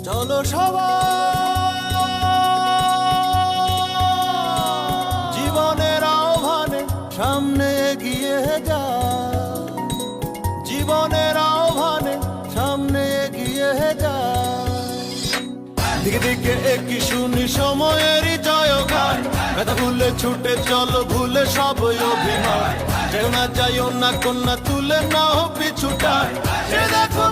চলো সবাই জীবনের আহ্বানে সামনে এগিয়ে যায়, জীবনের আহ্বানে সামনে এগিয়ে যায়। দিকে দিকে একই শুনি সময়েরই জয়গান, ব্যথা ভুলে ছুটে চলো ভুলে সব অভিমান। যেও না যাইও না কন্যা তুলে নাও পিছুটান, দেখো